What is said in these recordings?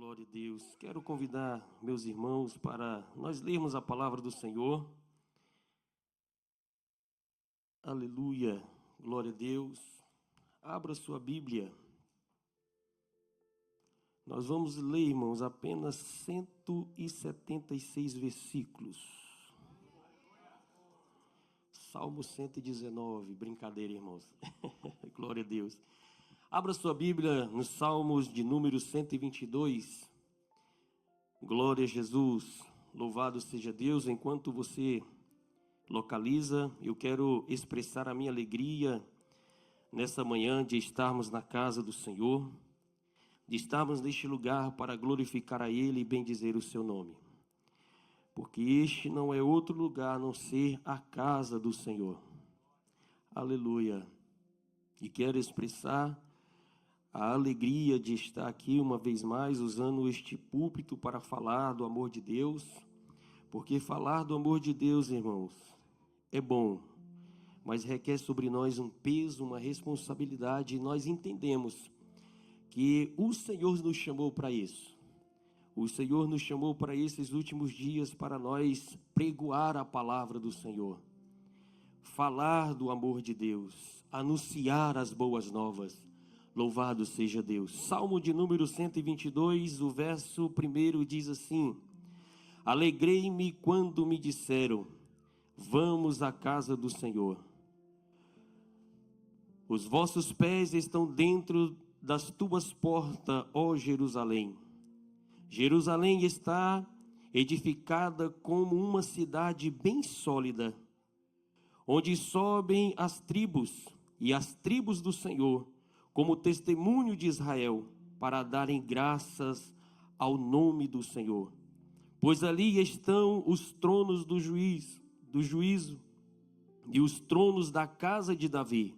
Glória a Deus. Quero convidar meus irmãos para nós lermos a palavra do Senhor. Aleluia. Glória a Deus. Abra sua Bíblia. Nós vamos ler, irmãos, apenas 176 versículos. Salmo 119. Brincadeira, irmãos. Glória a Deus. Abra sua Bíblia nos Salmos de número 122. Glória a Jesus. Louvado seja Deus. Enquanto você localiza, eu quero expressar a minha alegria nessa manhã de estarmos na casa do Senhor, de estarmos neste lugar para glorificar a Ele e bendizer o seu nome. Porque este não é outro lugar a não ser a casa do Senhor. Aleluia. E quero expressar a alegria de estar aqui uma vez mais usando este púlpito para falar do amor de Deus, porque falar do amor de Deus, irmãos, é bom, mas requer sobre nós um peso, uma responsabilidade, e nós entendemos que o Senhor nos chamou para isso. O Senhor nos chamou para esses últimos dias para nós pregoar a palavra do Senhor, falar do amor de Deus, anunciar as boas novas. Louvado seja Deus. Salmo de número 122, o verso 1 diz assim: Alegrei-me quando me disseram, vamos à casa do Senhor. Os vossos pés estão dentro das tuas portas, ó Jerusalém. Jerusalém está edificada como uma cidade bem sólida, onde sobem as tribos e as tribos do Senhor, como testemunho de Israel, para darem graças ao nome do Senhor. Pois ali estão os tronos do juízo e os tronos da casa de Davi.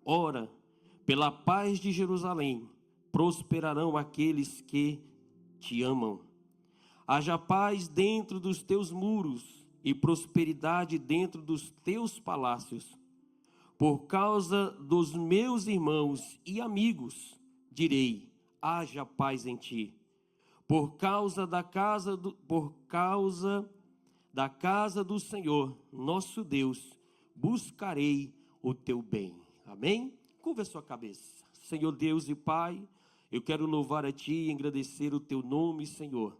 Ora, pela paz de Jerusalém, prosperarão aqueles que te amam. Haja paz dentro dos teus muros e prosperidade dentro dos teus palácios. Por causa dos meus irmãos e amigos, direi, haja paz em ti. Por causa da casa do Senhor, nosso Deus, buscarei o teu bem. Amém? Curva a sua cabeça. Senhor Deus e Pai, eu quero louvar a ti e engrandecer o teu nome, Senhor.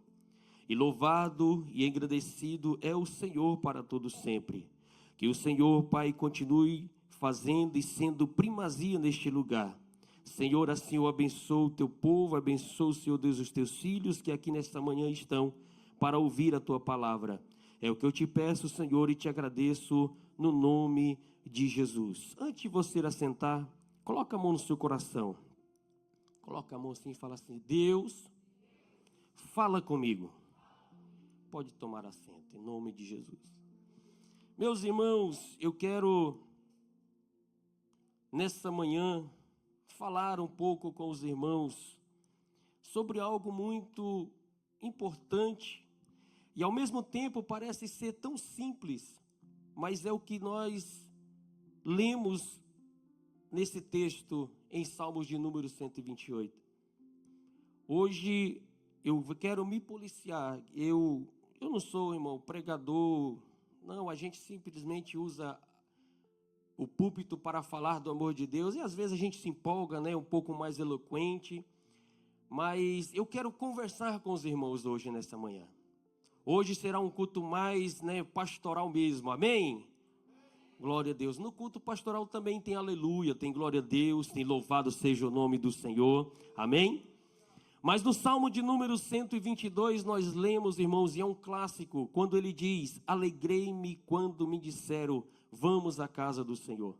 E louvado e engrandecido é o Senhor para todo sempre. Que o Senhor, Pai, continue fazendo e sendo primazia neste lugar. Senhor, assim eu abençoo o teu povo, abençoo, Senhor Deus, os teus filhos que aqui nesta manhã estão para ouvir a tua palavra. É o que eu te peço, Senhor, e te agradeço no nome de Jesus. Antes de você assentar, coloca a mão no seu coração. Coloca a mão assim e fala assim: Deus, fala comigo. Pode tomar assento, em nome de Jesus. Meus irmãos, eu quero nessa manhã falar um pouco com os irmãos sobre algo muito importante e ao mesmo tempo parece ser tão simples, mas é o que nós lemos nesse texto em Salmos de número 128. Hoje eu quero me policiar, eu não sou, irmão, pregador, não, a gente simplesmente usa o púlpito para falar do amor de Deus, e às vezes a gente se empolga, né, um pouco mais eloquente, mas eu quero conversar com os irmãos hoje, nessa manhã. Hoje será um culto mais, né, pastoral mesmo, amém? Glória a Deus. No culto pastoral também tem aleluia, tem glória a Deus, tem louvado seja o nome do Senhor, amém? Mas no Salmo de número 122 nós lemos, irmãos, e é um clássico, quando ele diz, alegrei-me quando me disseram, vamos à casa do Senhor.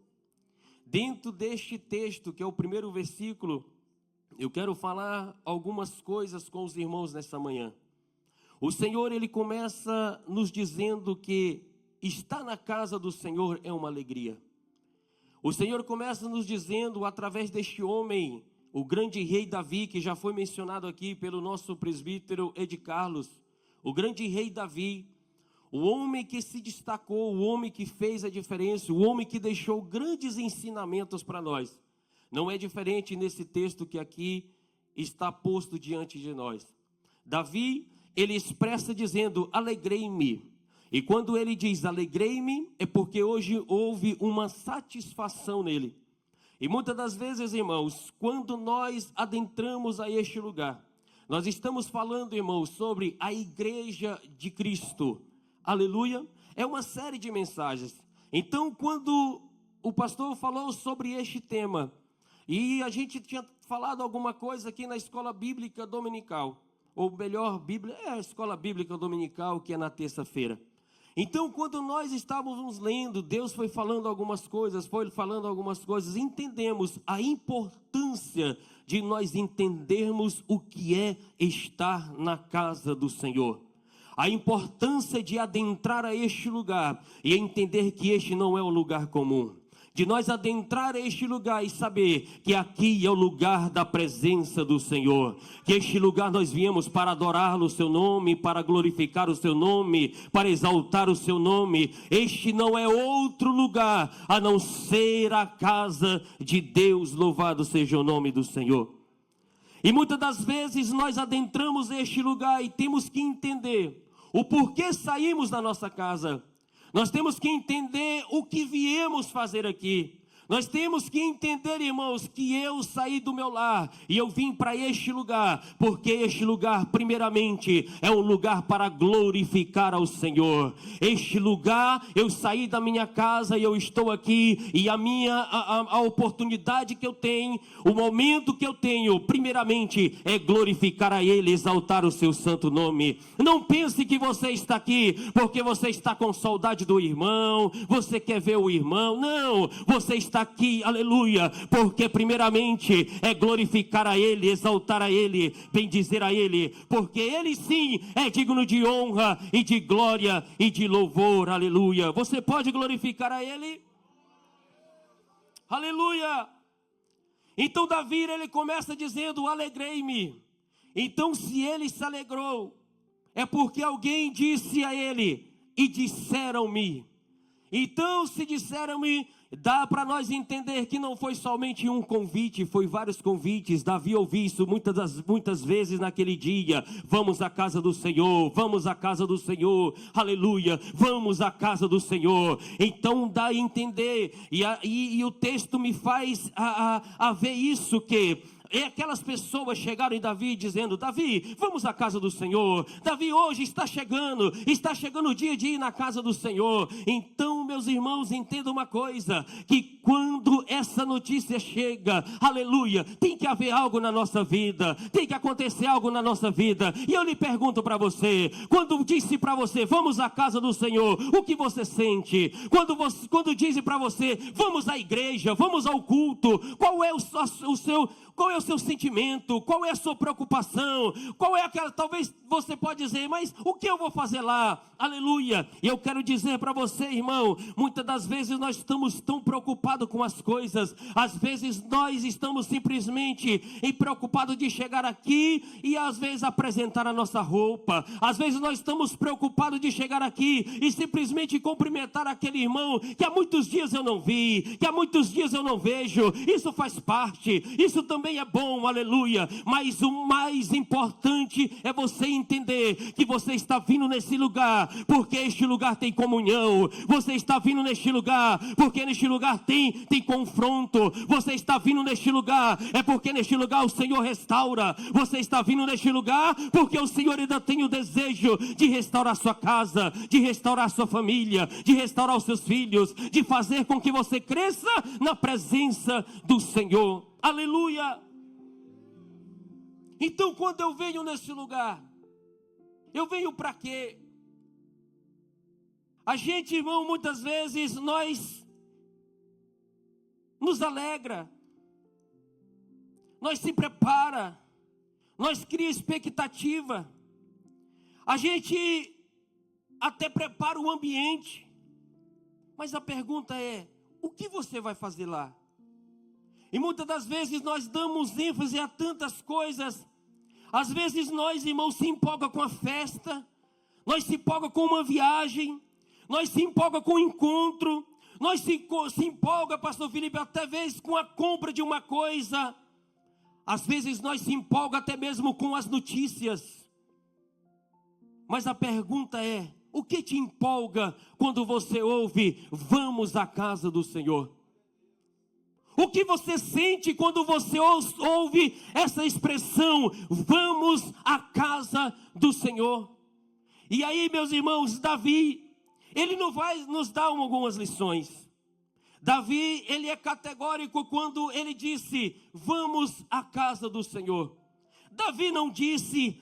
Dentro deste texto, que é o primeiro versículo, eu quero falar algumas coisas com os irmãos nessa manhã. O Senhor, ele começa nos dizendo que estar na casa do Senhor é uma alegria. O Senhor começa nos dizendo, através deste homem, o grande rei Davi, que já foi mencionado aqui pelo nosso presbítero Ed Carlos, o grande rei Davi, o homem que se destacou, o homem que fez a diferença, o homem que deixou grandes ensinamentos para nós. Não é diferente nesse texto que aqui está posto diante de nós. Davi, ele expressa dizendo: alegrei-me. E quando ele diz alegrei-me, é porque hoje houve uma satisfação nele. E muitas das vezes, irmãos, quando nós adentramos a este lugar, nós estamos falando, irmãos, sobre a igreja de Cristo. Aleluia. É uma série de mensagens. Então, quando o pastor falou sobre este tema, e a gente tinha falado alguma coisa aqui na escola bíblica dominical, ou melhor, a escola bíblica dominical, que é na terça-feira. Então, quando nós estávamos lendo, Deus foi falando algumas coisas, entendemos a importância de nós entendermos o que é estar na casa do Senhor. A importância de adentrar a este lugar e entender que este não é um lugar comum. De nós adentrar este lugar e saber que aqui é o lugar da presença do Senhor, que este lugar nós viemos para adorar o seu nome, para glorificar o seu nome, para exaltar o seu nome. Este não é outro lugar a não ser a casa de Deus. Louvado seja o nome do Senhor. E muitas das vezes nós adentramos este lugar e temos que entender o porquê saímos da nossa casa. Nós temos que entender o que viemos fazer aqui. Nós temos que entender, irmãos, que eu saí do meu lar e eu vim para este lugar, porque este lugar, primeiramente, é um lugar para glorificar ao Senhor. Este lugar, eu saí da minha casa e eu estou aqui, e a oportunidade que eu tenho, o momento que eu tenho, primeiramente, é glorificar a Ele, exaltar o seu santo nome. Não pense que você está aqui porque você está com saudade do irmão, você quer ver o irmão. Não, você está aqui, aleluia, porque primeiramente é glorificar a Ele, exaltar a Ele, bendizer a Ele, porque Ele sim é digno de honra e de glória e de louvor, aleluia. Você pode glorificar a Ele? Aleluia. Então Davi, ele começa dizendo: alegrei-me. Então, se ele se alegrou, é porque alguém disse a ele: e disseram-me. Então, se disseram-me, dá para nós entender que não foi somente um convite, foi vários convites. Davi ouviu isso muitas vezes naquele dia: vamos à casa do Senhor, vamos à casa do Senhor, aleluia, vamos à casa do Senhor. Então dá a entender, e o texto me faz a ver isso, que aquelas pessoas chegaram em Davi dizendo: Davi, vamos à casa do Senhor. Davi, hoje está chegando o dia de ir na casa do Senhor. Então, meus irmãos, entendam uma coisa, que quando essa notícia chega, aleluia, tem que haver algo na nossa vida, tem que acontecer algo na nossa vida. E eu lhe pergunto para você, quando disse para você: vamos à casa do Senhor, o que você sente? Quando disse para você: vamos à igreja, vamos ao culto, qual é o seu sentimento? Qual é a sua preocupação? Qual é aquela, talvez você pode dizer: mas o que eu vou fazer lá? Aleluia. E eu quero dizer para você, irmão, muitas das vezes nós estamos tão preocupados com as coisas. Às vezes nós estamos simplesmente preocupados de chegar aqui e às vezes apresentar a nossa roupa. Às vezes nós estamos preocupados de chegar aqui e simplesmente cumprimentar aquele irmão que há muitos dias eu não vi, que há muitos dias eu não vejo. Isso faz parte, isso também é bom, aleluia. Mas o mais importante é você entender que você está vindo nesse lugar porque este lugar tem comunhão. Você está vindo neste lugar porque neste lugar tem confronto. Você está vindo neste lugar é porque neste lugar o Senhor restaura. Você está vindo neste lugar porque o Senhor ainda tem o desejo de restaurar sua casa, de restaurar sua família, de restaurar os seus filhos, de fazer com que você cresça na presença do Senhor. Aleluia. Então, quando eu venho nesse lugar, eu venho para quê? A gente, irmão, muitas vezes nós nos alegra, nós se prepara, nós cria expectativa, a gente até prepara o ambiente, mas a pergunta é: o que você vai fazer lá? E muitas das vezes nós damos ênfase a tantas coisas. Às vezes nós, irmãos, se empolga com a festa, nós se empolga com uma viagem, nós se empolga com o encontro, nós se empolga, pastor Felipe, até vezes com a compra de uma coisa. Às vezes nós se empolga até mesmo com as notícias. Mas a pergunta é: o que te empolga quando você ouve, vamos à casa do Senhor? O que você sente quando você ouve essa expressão, vamos à casa do Senhor? E aí, meus irmãos, Davi, ele não vai nos dar algumas lições. Davi, ele é categórico quando ele disse, vamos à casa do Senhor. Davi não disse,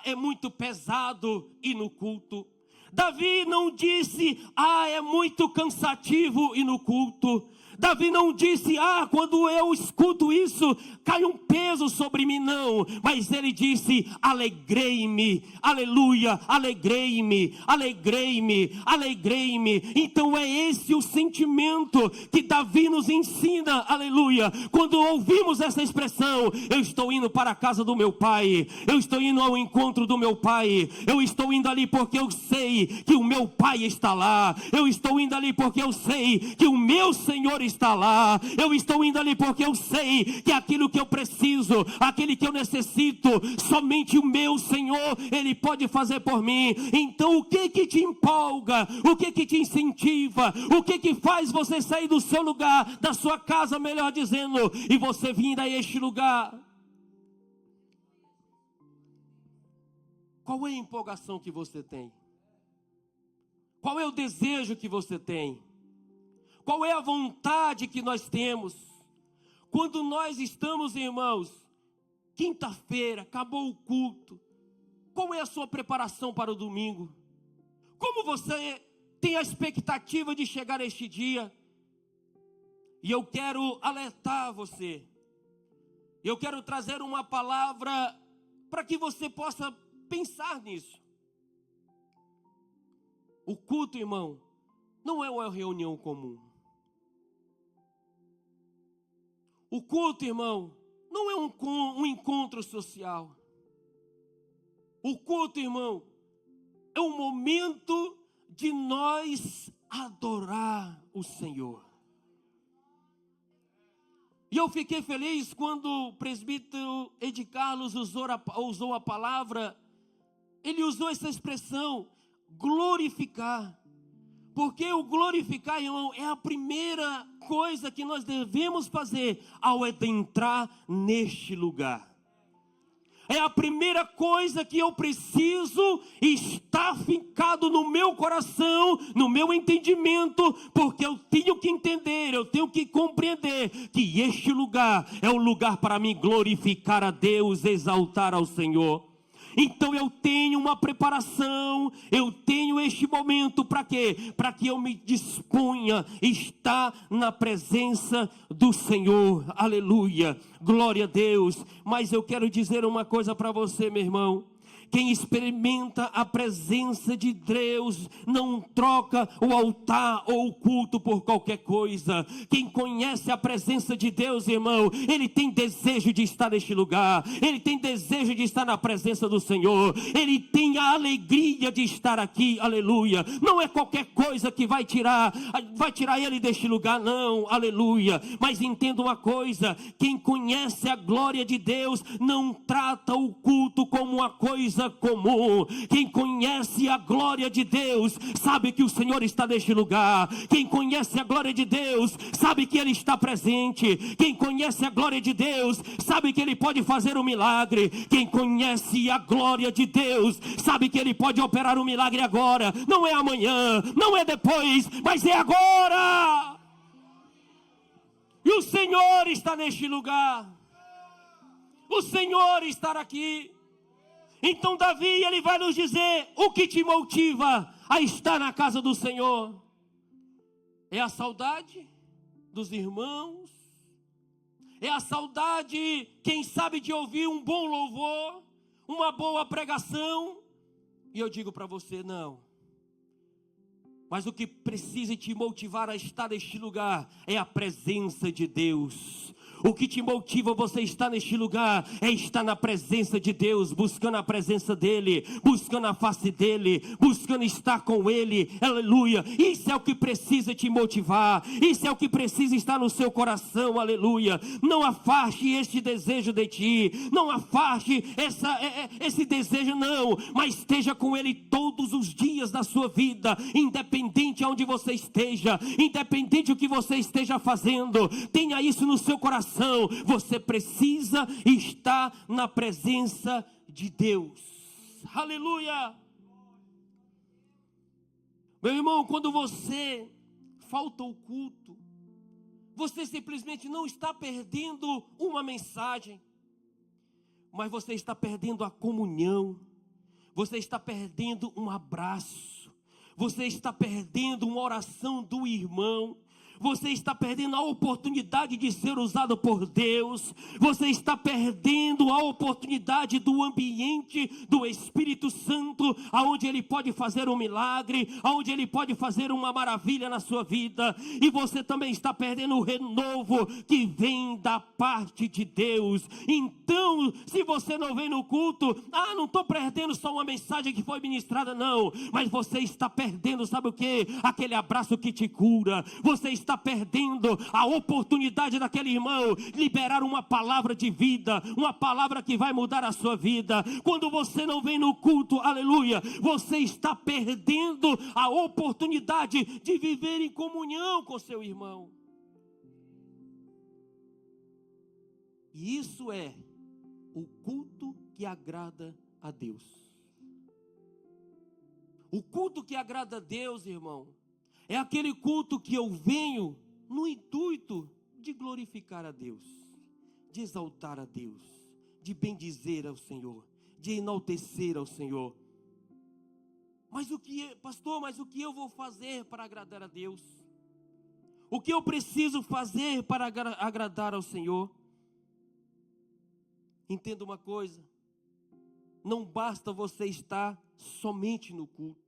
é muito pesado ir no culto. Davi não disse, é muito cansativo ir no culto. Davi não disse, quando eu escuto isso, cai um peso sobre mim, não. Mas ele disse, alegrei-me, aleluia, alegrei-me, alegrei-me, alegrei-me. Então é esse o sentimento que Davi nos ensina, aleluia. Quando ouvimos essa expressão, eu estou indo para a casa do meu pai, eu estou indo ao encontro do meu pai, eu estou indo ali porque eu sei que o meu pai está lá, eu estou indo ali porque eu sei que o meu Senhor está lá, eu estou indo ali porque eu sei que aquilo que eu preciso, aquele que eu necessito, somente o meu Senhor, Ele pode fazer por mim. Então o que que te empolga, o que que te incentiva, o que que faz você sair do seu lugar, da sua casa, melhor dizendo, e você vir a este lugar? Qual é a empolgação que você tem? Qual é o desejo que você tem? Qual é a vontade que nós temos? Quando nós estamos, irmãos, quinta-feira, acabou o culto, qual é a sua preparação para o domingo? Como você tem a expectativa de chegar este dia? E eu quero alertar você, eu quero trazer uma palavra para que você possa pensar nisso. O culto, irmão, não é uma reunião comum. O culto, irmão, não é um encontro social. O culto, irmão, é um momento de nós adorar o Senhor. E eu fiquei feliz quando o presbítero Ed Carlos usou a palavra, ele usou essa expressão, glorificar. Porque o glorificar, irmão, é a primeira coisa que nós devemos fazer ao adentrar neste lugar. É a primeira coisa que eu preciso estar fincado no meu coração, no meu entendimento, porque eu tenho que entender, eu tenho que compreender que este lugar é o lugar para me glorificar a Deus, exaltar ao Senhor. Então eu tenho uma preparação, eu tenho este momento para quê? Para que eu me disponha a estar na presença do Senhor, aleluia, glória a Deus. Mas eu quero dizer uma coisa para você, meu irmão. Quem experimenta a presença de Deus não troca o altar ou o culto por qualquer coisa. Quem conhece a presença de Deus, irmão, ele tem desejo de estar neste lugar, ele tem desejo de estar na presença do Senhor, ele tem a alegria de estar aqui, aleluia. Não é qualquer coisa que vai tirar ele deste lugar, não, aleluia. Mas entenda uma coisa, quem conhece a glória de Deus não trata o culto como uma coisa comum. Quem conhece a glória de Deus sabe que o Senhor está neste lugar. Quem conhece a glória de Deus sabe que Ele está presente. Quem conhece a glória de Deus sabe que Ele pode fazer um milagre. Quem conhece a glória de Deus sabe que Ele pode operar um milagre agora. Não é amanhã, não é depois, mas é agora. E o Senhor está neste lugar. O Senhor está aqui. Então Davi, ele vai nos dizer o que te motiva a estar na casa do Senhor. É a saudade dos irmãos, é a saudade, quem sabe, de ouvir um bom louvor, uma boa pregação. E eu digo para você, não. Mas o que precisa te motivar a estar neste lugar é a presença de Deus. O que te motiva você estar neste lugar é estar na presença de Deus, buscando a presença dEle, buscando a face dEle, buscando estar com Ele, aleluia. Isso é o que precisa te motivar, isso é o que precisa estar no seu coração, aleluia. Não afaste este desejo de ti, não afaste esse desejo, não, mas esteja com Ele todos os dias da sua vida, independente de onde você esteja, independente do que você esteja fazendo, tenha isso no seu coração. Você precisa estar na presença de Deus, aleluia. Meu irmão, quando você falta o culto, você simplesmente não está perdendo uma mensagem, mas você está perdendo a comunhão, você está perdendo um abraço, você está perdendo uma oração do irmão, você está perdendo a oportunidade de ser usado por Deus, você está perdendo a oportunidade do ambiente do Espírito Santo, aonde Ele pode fazer um milagre, aonde Ele pode fazer uma maravilha na sua vida, e você também está perdendo o renovo que vem da parte de Deus. Então, se você não vem no culto, não estou perdendo só uma mensagem que foi ministrada, não, mas você está perdendo, sabe o que? Aquele abraço que te cura, você está perdendo a oportunidade daquele irmão liberar uma palavra de vida, uma palavra que vai mudar a sua vida. Quando você não vem no culto, aleluia, você está perdendo a oportunidade de viver em comunhão com seu irmão. E isso é o culto que agrada a Deus. O culto que agrada a Deus, irmão, é aquele culto que eu venho no intuito de glorificar a Deus, de exaltar a Deus, de bendizer ao Senhor, de enaltecer ao Senhor. Mas pastor, mas o que eu vou fazer para agradar a Deus? O que eu preciso fazer para agradar ao Senhor? Entenda uma coisa, não basta você estar somente no culto.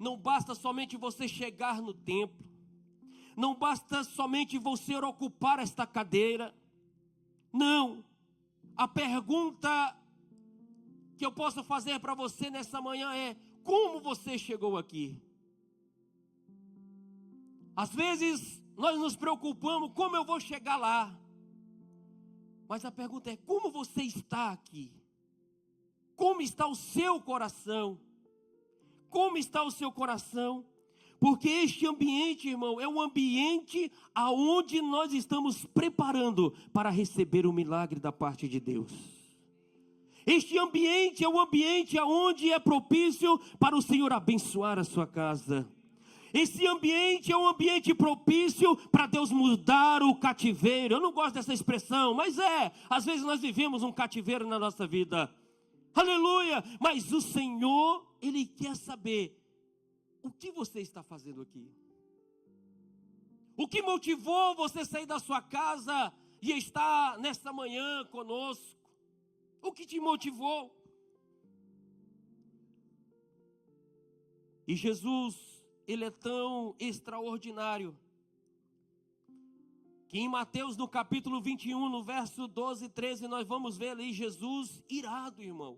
Não basta somente você chegar no templo, não basta somente você ocupar esta cadeira, não. A pergunta que eu posso fazer para você nessa manhã é: como você chegou aqui? Às vezes nós nos preocupamos, como eu vou chegar lá? Mas a pergunta é: como você está aqui? Como está o seu coração? Como está o seu coração? Porque este ambiente, irmão, é um ambiente aonde nós estamos preparando para receber o milagre da parte de Deus. Este ambiente é um ambiente aonde é propício para o Senhor abençoar a sua casa. Esse ambiente é um ambiente propício para Deus mudar o cativeiro. Eu não gosto dessa expressão, mas às vezes nós vivemos um cativeiro na nossa vida. Aleluia! Mas o Senhor, Ele quer saber o que você está fazendo aqui. O que motivou você sair da sua casa e estar nesta manhã conosco? O que te motivou? E Jesus, Ele é tão extraordinário, que em Mateus no capítulo 21, no verso 12 e 13, nós vamos ver ali Jesus irado, irmão.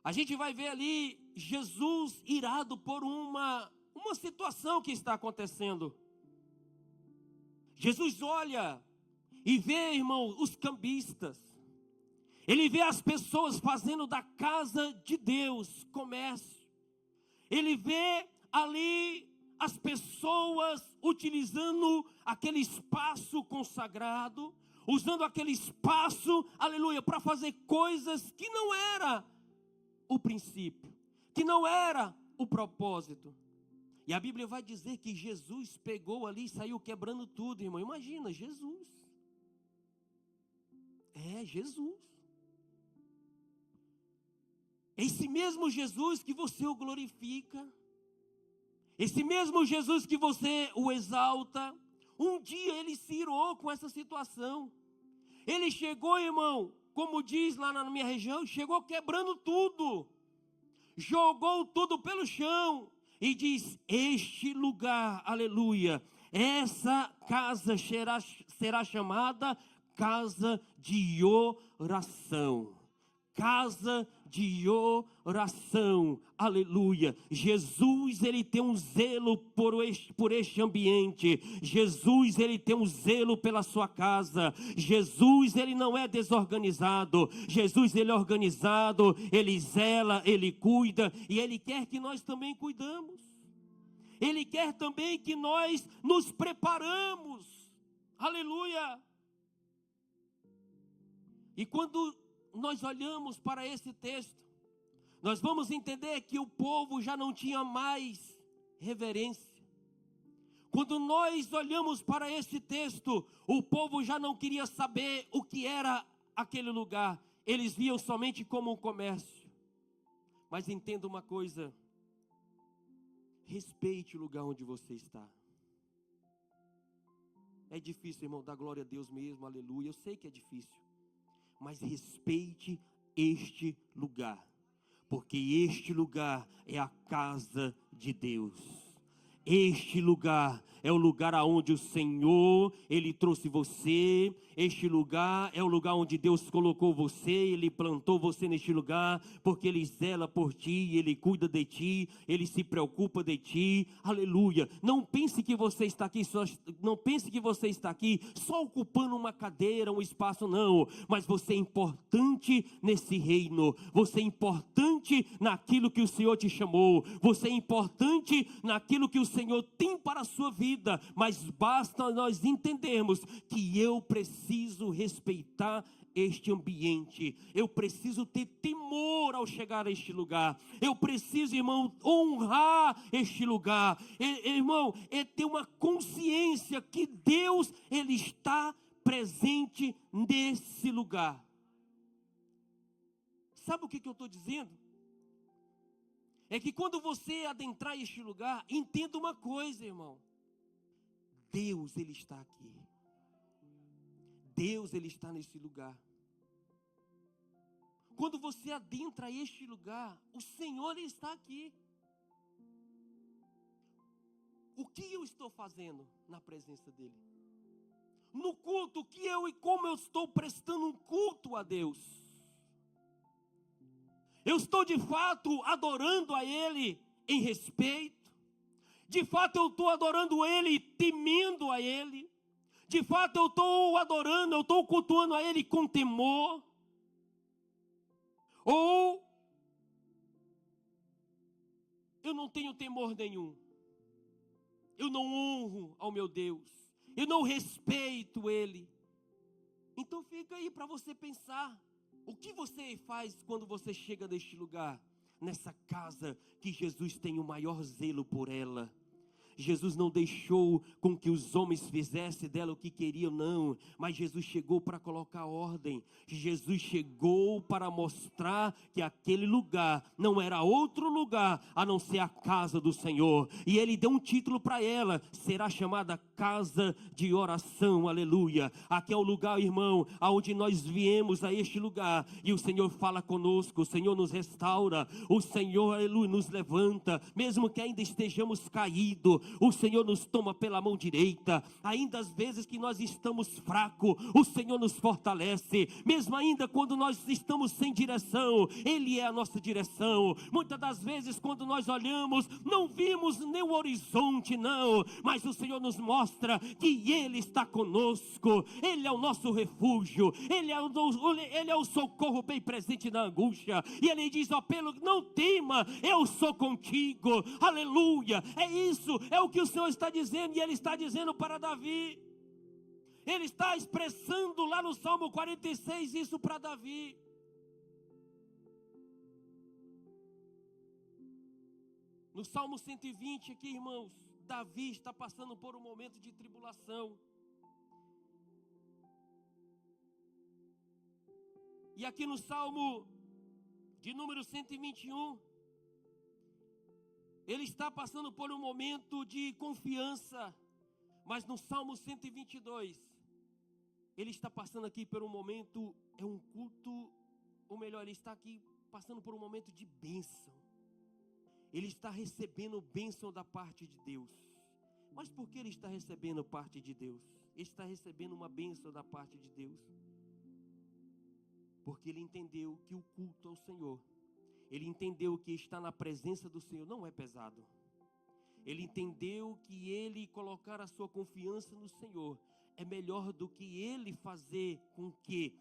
A gente vai ver ali Jesus irado por uma situação que está acontecendo. Jesus olha e vê, irmão, os cambistas. Ele vê as pessoas fazendo da casa de Deus comércio. Ele vê ali as pessoas utilizando aquele espaço consagrado, usando aquele espaço, aleluia, para fazer coisas que não era o princípio, que não era o propósito. E a Bíblia vai dizer que Jesus pegou ali e saiu quebrando tudo, irmão. Imagina, Jesus. Jesus. Esse mesmo Jesus que você o glorifica, esse mesmo Jesus que você o exalta, um dia ele se irou com essa situação. Ele chegou, irmão, como diz lá na minha região, chegou quebrando tudo, jogou tudo pelo chão e diz: este lugar, aleluia, Essa casa será chamada casa de oração. Casa de oração, aleluia. Jesus, ele tem um zelo por este ambiente. Jesus, ele tem um zelo pela sua casa. Jesus, ele não é desorganizado. Jesus, ele é organizado, ele zela, ele cuida, e ele quer que nós também cuidamos. Ele quer também que nós nos preparamos, aleluia. E quando nós olhamos para esse texto, nós vamos entender que o povo já não tinha mais reverência. Quando nós olhamos para esse texto, o povo já não queria saber o que era aquele lugar. Eles viam somente como um comércio. Mas entenda uma coisa: respeite o lugar onde você está. É difícil, irmão, dar glória a Deus mesmo, aleluia. Eu sei que é difícil. Mas respeite este lugar, porque este lugar é a casa de Deus. Este lugar é o lugar aonde o Senhor, ele trouxe você. Este lugar é o lugar onde Deus colocou você. Ele plantou você neste lugar, porque Ele zela por ti, Ele cuida de ti, Ele se preocupa de ti, aleluia. Não pense que você está aqui só ocupando uma cadeira, um espaço, não. Mas você é importante nesse reino, você é importante naquilo que o Senhor te chamou, você é importante naquilo que o Senhor tem para a sua vida. Mas basta nós entendermos que eu preciso respeitar este ambiente, eu preciso ter temor ao chegar a este lugar, eu preciso, irmão, honrar este lugar, irmão, é ter uma consciência que Deus, ele está presente nesse lugar. Sabe o que eu estou dizendo? É que quando você adentrar este lugar, entenda uma coisa, irmão: Deus, ele está aqui. Deus, ele está nesse lugar. Quando você adentra este lugar, o Senhor, ele está aqui. O que eu estou fazendo na presença dele? No culto, o que eu e como eu estou prestando um culto a Deus? Eu estou de fato adorando a ele em respeito? De fato eu estou adorando ele, temendo a ele? De fato eu estou adorando, eu estou cultuando a ele com temor? Ou eu não tenho temor nenhum? Eu não honro ao meu Deus, eu não respeito ele? Então fica aí para você pensar. O que você faz quando você chega neste lugar? Nessa casa que Jesus tem o maior zelo por ela. Jesus não deixou com que os homens fizessem dela o que queriam, não. Mas Jesus chegou para colocar ordem. Jesus chegou para mostrar que aquele lugar não era outro lugar a não ser a casa do Senhor. E ele deu um título para ela: será chamada casa de oração, aleluia. Aqui é o lugar, irmão, aonde nós viemos a este lugar e o Senhor fala conosco, o Senhor nos restaura, o Senhor, aleluia, nos levanta, mesmo que ainda estejamos caídos. O Senhor nos toma pela mão direita, ainda às vezes que nós estamos fracos, o Senhor nos fortalece, mesmo ainda quando nós estamos sem direção, Ele é a nossa direção. Muitas das vezes quando nós olhamos, não vimos nem o horizonte, não, mas o Senhor nos mostra que Ele está conosco, Ele é o nosso refúgio, Ele é o socorro bem presente na angústia, e Ele diz: ó, não tema, eu sou contigo, aleluia. É isso, é o que o Senhor está dizendo, e Ele está dizendo para Davi. Ele está expressando lá no Salmo 46 isso para Davi. No Salmo 120 aqui, irmãos, Davi está passando por um momento de tribulação. E aqui no Salmo de número 121, ele está passando por um momento de confiança. Mas no Salmo 122, ele está passando aqui por um momento, é um culto, ou melhor, ele está aqui passando por um momento de bênção. Ele está recebendo bênção da parte de Deus. Mas por que ele está recebendo parte de Deus? Ele está recebendo uma bênção da parte de Deus. Porque ele entendeu que o culto ao Senhor, ele entendeu que estar na presença do Senhor não é pesado. Ele entendeu que ele colocar a sua confiança no Senhor é melhor do que ele fazer com que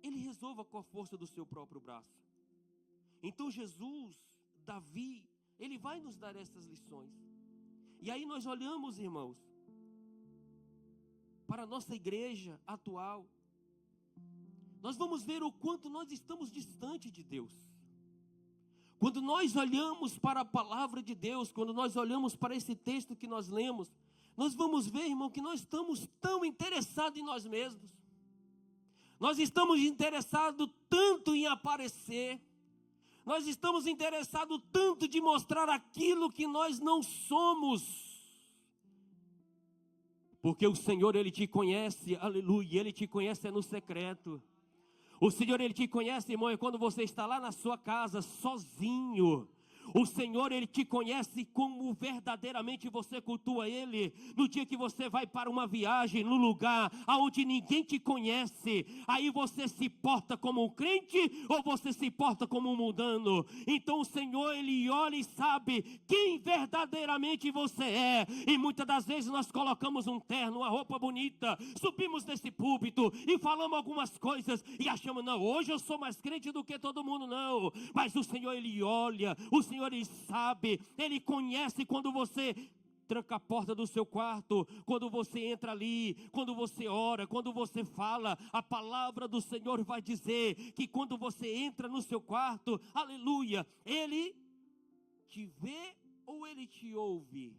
ele resolva com a força do seu próprio braço. Então Jesus, Davi, ele vai nos dar essas lições. E aí nós olhamos, irmãos, para a nossa igreja atual. Nós vamos ver o quanto nós estamos distante de Deus. Quando nós olhamos para a palavra de Deus, quando nós olhamos para esse texto que nós lemos, nós vamos ver, irmão, que nós estamos tão interessados em nós mesmos. Nós estamos interessados tanto em aparecer. Nós estamos interessados tanto de mostrar aquilo que nós não somos. Porque o Senhor, Ele te conhece, aleluia, Ele te conhece no secreto. O Senhor, Ele te conhece, irmão, é quando você está lá na sua casa, sozinho. O Senhor, Ele te conhece como verdadeiramente você cultua Ele. No dia que você vai para uma viagem, no lugar onde ninguém te conhece, aí você se porta como um crente ou você se porta como um mundano? Então o Senhor, Ele olha e sabe quem verdadeiramente você é. E muitas das vezes nós colocamos um terno, uma roupa bonita, subimos nesse púlpito e falamos algumas coisas e achamos, não, hoje eu sou mais crente do que todo mundo, não. Mas o Senhor, Ele olha, o Senhor, Ele sabe, Ele conhece quando você tranca a porta do seu quarto, quando você entra ali, quando você ora, quando você fala. A palavra do Senhor vai dizer que quando você entra no seu quarto, aleluia, Ele te vê ou Ele te ouve?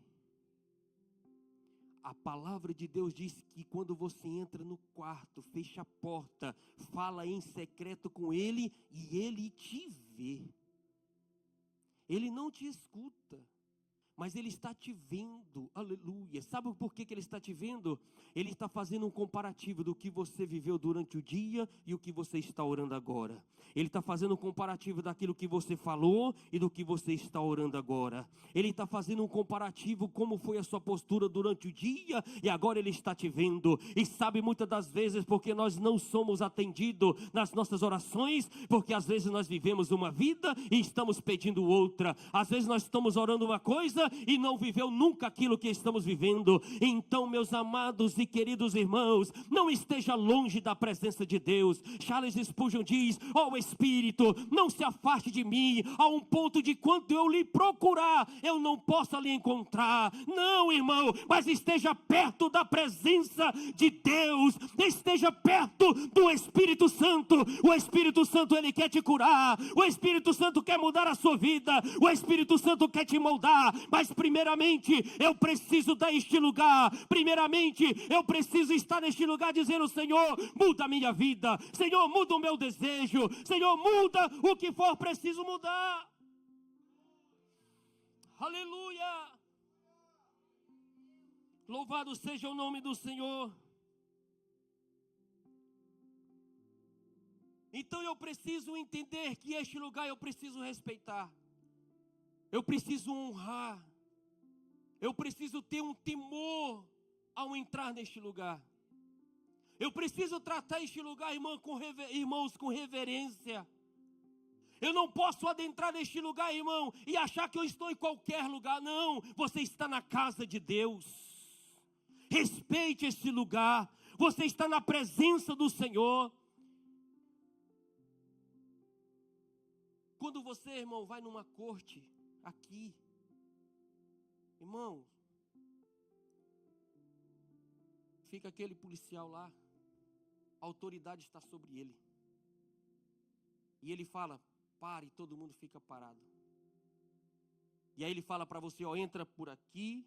A palavra de Deus diz que quando você entra no quarto, fecha a porta, fala em secreto com Ele e Ele te vê. Ele não te escuta, mas Ele está te vendo, aleluia. Sabe por que Ele está te vendo? Ele está fazendo um comparativo do que você viveu durante o dia e o que você está orando agora. Ele está fazendo um comparativo daquilo que você falou e do que você está orando agora. Ele está fazendo um comparativo como foi a sua postura durante o dia e agora Ele está te vendo. E sabe, muitas das vezes porque nós não somos atendidos nas nossas orações, porque às vezes nós vivemos uma vida e estamos pedindo outra. Às vezes nós estamos orando uma coisa e não viveu nunca aquilo que estamos vivendo. Então, meus amados e queridos irmãos, não esteja longe da presença de Deus. Charles Spurgeon diz: ó Espírito, não se afaste de mim a um ponto de quando eu lhe procurar, eu não possa lhe encontrar. Não, irmão, mas esteja perto da presença de Deus, esteja perto do Espírito Santo. O Espírito Santo, ele quer te curar, o Espírito Santo quer mudar a sua vida, o Espírito Santo quer te moldar. Mas primeiramente eu preciso dar este lugar, primeiramente eu preciso estar neste lugar dizendo: Senhor, muda a minha vida, Senhor, muda o meu desejo, Senhor, muda o que for preciso mudar. Aleluia! Louvado seja o nome do Senhor. Então eu preciso entender que este lugar eu preciso respeitar. Eu preciso honrar. Eu preciso ter um temor ao entrar neste lugar. Eu preciso tratar este lugar, irmãos, com reverência. Eu não posso adentrar neste lugar, irmão, e achar que eu estou em qualquer lugar. Não, você está na casa de Deus. Respeite este lugar. Você está na presença do Senhor. Quando você, irmão, vai numa corte aqui, irmão, fica aquele policial lá, a autoridade está sobre ele. E ele fala: pare, todo mundo fica parado. E aí ele fala para você: ó, entra por aqui,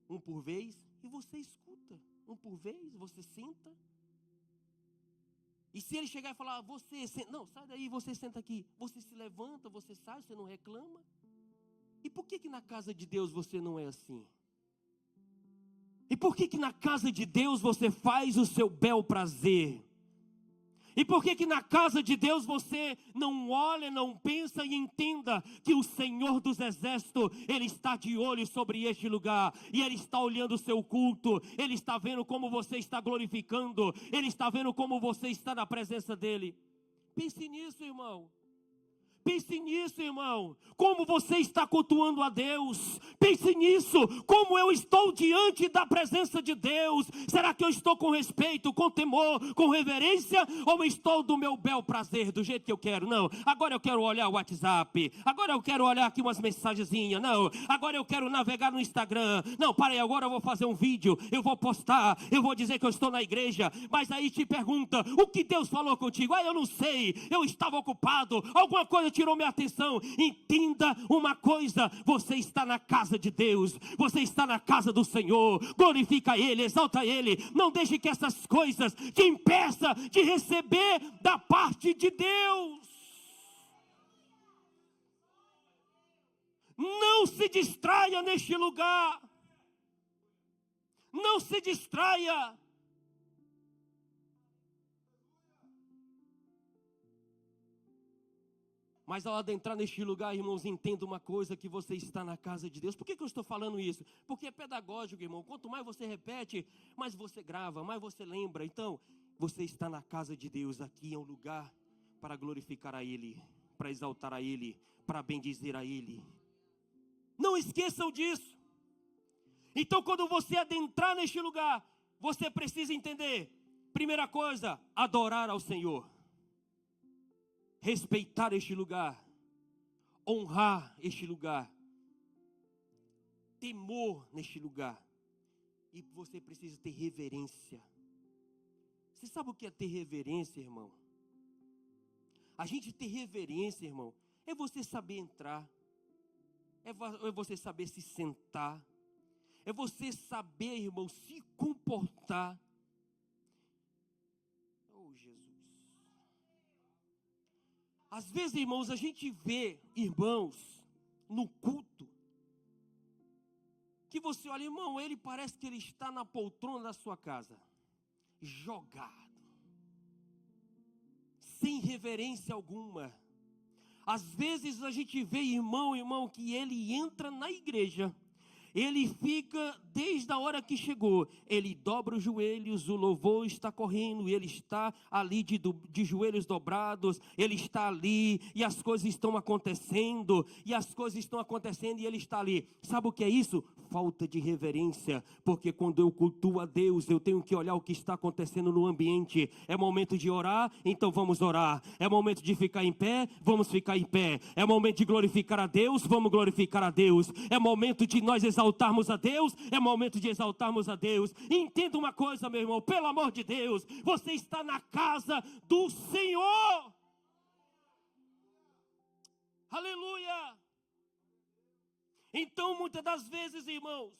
um por vez, e você escuta, um por vez, você senta. E se ele chegar e falar: você senta, não, sai daí, você senta aqui, você se levanta, você sai, você não reclama. E por que na casa de Deus você não é assim? E por que na casa de Deus você faz o seu bel prazer? E por que que na casa de Deus você não olha, não pensa e entenda que o Senhor dos Exércitos, Ele está de olho sobre este lugar, e Ele está olhando o seu culto, Ele está vendo como você está glorificando, Ele está vendo como você está na presença dEle. Pense nisso, irmão. Pense nisso, irmão, como você está cultuando a Deus. Pense nisso, como eu estou diante da presença de Deus. Será que eu estou com respeito, com temor, com reverência? Ou estou do meu bel prazer, do jeito que eu quero? Não, agora eu quero olhar o WhatsApp. Agora eu quero olhar aqui umas mensagenzinhas. Não, agora eu quero navegar no Instagram. Não, parei, agora eu vou fazer um vídeo. Eu vou postar, eu vou dizer que eu estou na igreja. Mas aí te pergunta, o que Deus falou contigo? Ah, eu não sei, eu estava ocupado, alguma coisa tirou minha atenção. Entenda uma coisa, você está na casa de Deus, você está na casa do Senhor, glorifica Ele, exalta Ele, não deixe que essas coisas te impeçam de receber da parte de Deus. Não se distraia neste lugar, não se distraia. Mas ao adentrar neste lugar, irmãos, entenda uma coisa, que você está na casa de Deus. Por que eu estou falando isso? Porque é pedagógico, irmão. Quanto mais você repete, mais você grava, mais você lembra. Então, você está na casa de Deus. Aqui é um lugar para glorificar a Ele, para exaltar a Ele, para bendizer a Ele. Não esqueçam disso. Então, quando você adentrar neste lugar, você precisa entender. Primeira coisa, adorar ao Senhor. Respeitar este lugar, honrar este lugar, temor neste lugar, e você precisa ter reverência. Você sabe o que é ter reverência, irmão? A gente ter reverência, irmão, é você saber entrar, é você saber se sentar, é você saber, irmão, se comportar. Às vezes, irmãos, a gente vê irmãos no culto, que você olha, irmão, ele parece que ele está na poltrona da sua casa, jogado, sem reverência alguma. Às vezes a gente vê irmão, que ele entra na igreja, ele fica desde a hora que chegou, ele dobra os joelhos, o louvor está correndo, ele está ali de joelhos dobrados, ele está ali, e as coisas estão acontecendo, e ele está ali. Sabe o que é isso? Falta de reverência, porque quando eu cultuo a Deus, eu tenho que olhar o que está acontecendo no ambiente. É momento de orar, então vamos orar. É momento de ficar em pé, vamos ficar em pé. É momento de glorificar a Deus, vamos glorificar a Deus. É momento de nós exaltarmos a Deus, é momento de exaltarmos a Deus. Entenda uma coisa, meu irmão, pelo amor de Deus, você está na casa do Senhor. Aleluia. Então, muitas das vezes, irmãos,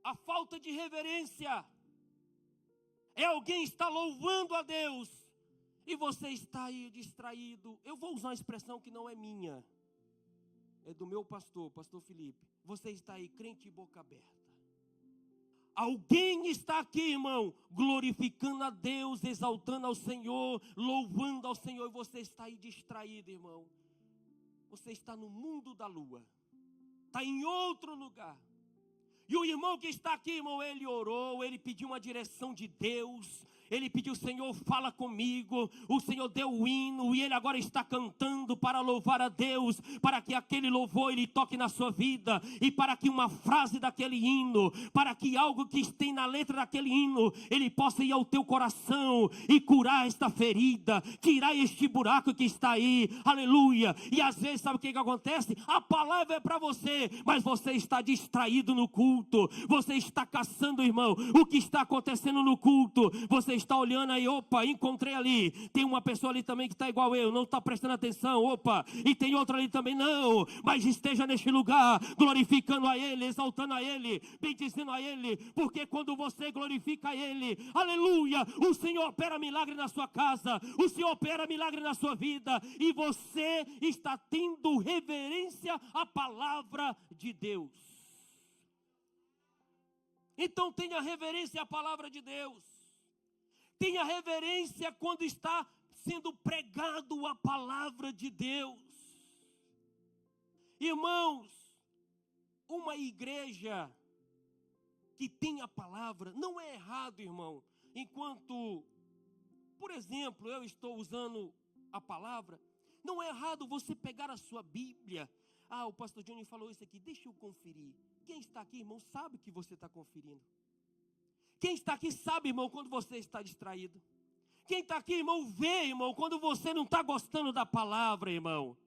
a falta de reverência é alguém estar louvando a Deus e você está aí distraído. Eu vou usar uma expressão que não é minha, é do meu pastor Felipe. Você está aí crente de boca aberta. Alguém está aqui, irmão, glorificando a Deus, exaltando ao Senhor, louvando ao Senhor, e você está aí distraído, irmão. Você está no mundo da lua, está em outro lugar. E o irmão que está aqui, irmão, ele orou, ele pediu uma direção de Deus. Ele pediu, Senhor, fala comigo. O Senhor deu o hino e ele agora está cantando para louvar a Deus, para que aquele louvor ele toque na sua vida, e para que uma frase daquele hino, para que algo que tem na letra daquele hino, ele possa ir ao teu coração e curar esta ferida, tirar este buraco que está aí. Aleluia. E às vezes sabe o que acontece? A palavra é para você, mas você está distraído no culto, você está caçando, irmão, o que está acontecendo no culto. Você está olhando aí, opa, encontrei ali, tem uma pessoa ali também que está igual eu, não está prestando atenção, opa, e tem outra ali também, não, mas esteja neste lugar, glorificando a Ele, exaltando a Ele, bendizendo a Ele, porque quando você glorifica a Ele, aleluia, o Senhor opera milagre na sua casa, o Senhor opera milagre na sua vida, e você está tendo reverência à palavra de Deus. Então tenha reverência à palavra de Deus. Tenha reverência quando está sendo pregado a palavra de Deus. Irmãos, uma igreja que tem a palavra, não é errado, irmão, enquanto, por exemplo, eu estou usando a palavra, não é errado você pegar a sua Bíblia. O pastor Johnny falou isso aqui, deixa eu conferir. Quem está aqui, irmão, sabe que você está conferindo. Quem está aqui sabe, irmão, quando você está distraído. Quem está aqui, irmão, vê, irmão, quando você não está gostando da palavra, irmão.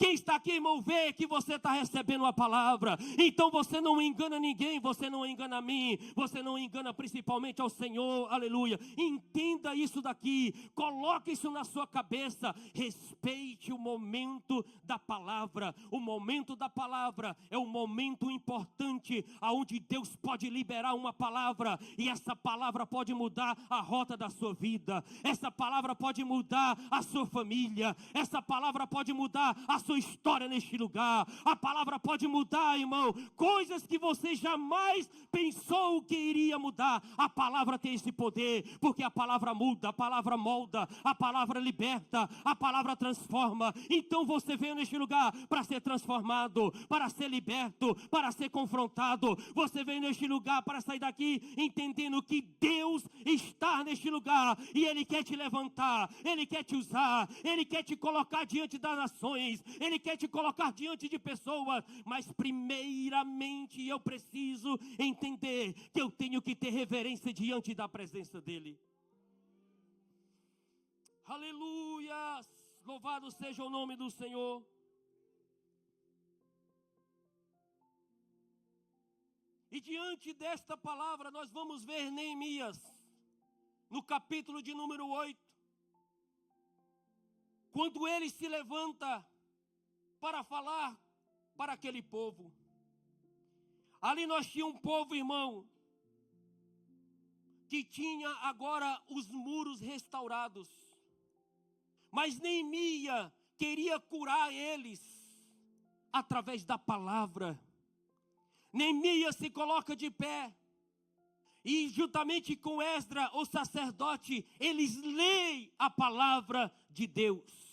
Quem está aqui, irmão, vê que você está recebendo a palavra. Então você não engana ninguém, você não engana a mim, você não engana principalmente ao Senhor, aleluia. Entenda isso daqui, coloque isso na sua cabeça. Respeite o momento da palavra. O momento da palavra é um momento importante, onde Deus pode liberar uma palavra, e essa palavra pode mudar a rota da sua vida. Essa palavra pode mudar a sua família. Essa palavra pode mudar a sua história neste lugar. A palavra pode mudar, irmão, coisas que você jamais pensou que iria mudar. A palavra tem esse poder, porque a palavra muda, a palavra molda, a palavra liberta, a palavra transforma. Então você veio neste lugar para ser transformado, para ser liberto, para ser confrontado. Você veio neste lugar para sair daqui entendendo que Deus está neste lugar, e Ele quer te levantar, Ele quer te usar, Ele quer te colocar diante das nações, Ele quer te colocar diante de pessoas. Mas primeiramente eu preciso entender que eu tenho que ter reverência diante da presença dEle. Aleluia! Louvado seja o nome do Senhor. E diante desta palavra nós vamos ver Neemias, no capítulo de número 8. Quando ele se levanta para falar para aquele povo. Ali nós tínhamos um povo, irmão, que tinha agora os muros restaurados. Mas Neemias queria curar eles através da palavra. Neemias se coloca de pé, e juntamente com Esdras, o sacerdote, eles leem a palavra de Deus.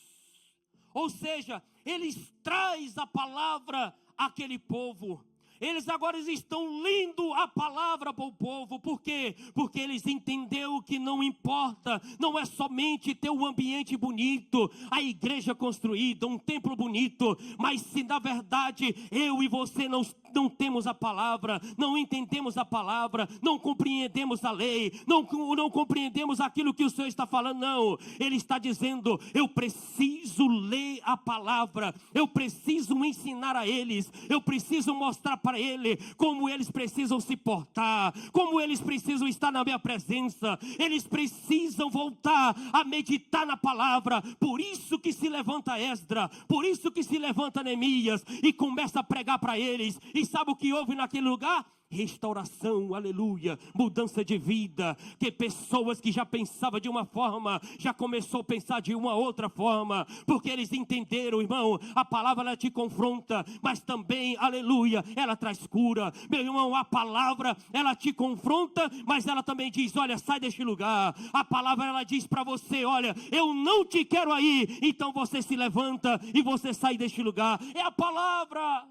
Ou seja, eles trazem a palavra àquele povo. Eles agora estão lendo a palavra para o povo. Por quê? Porque eles entenderam que não importa, não é somente ter um ambiente bonito, a igreja construída, um templo bonito, mas se na verdade eu e você não temos a palavra, não entendemos a palavra, não compreendemos a lei, não compreendemos aquilo que o Senhor está falando, não. Ele está dizendo, eu preciso ler a palavra, eu preciso ensinar a eles, eu preciso mostrar para eles como eles precisam se portar, como eles precisam estar na minha presença, eles precisam voltar a meditar na palavra. Por isso que se levanta Esdras, por isso que se levanta Neemias e começa a pregar para eles. E sabe o que houve naquele lugar? Restauração, aleluia, mudança de vida, que pessoas que já pensavam de uma forma, já começou a pensar de uma outra forma, porque eles entenderam, irmão, a palavra ela te confronta, mas também, aleluia, ela traz cura. Meu irmão, a palavra ela te confronta, mas ela também diz, olha, sai deste lugar. A palavra ela diz para você, olha, eu não te quero aí, então você se levanta e você sai deste lugar. É a palavra.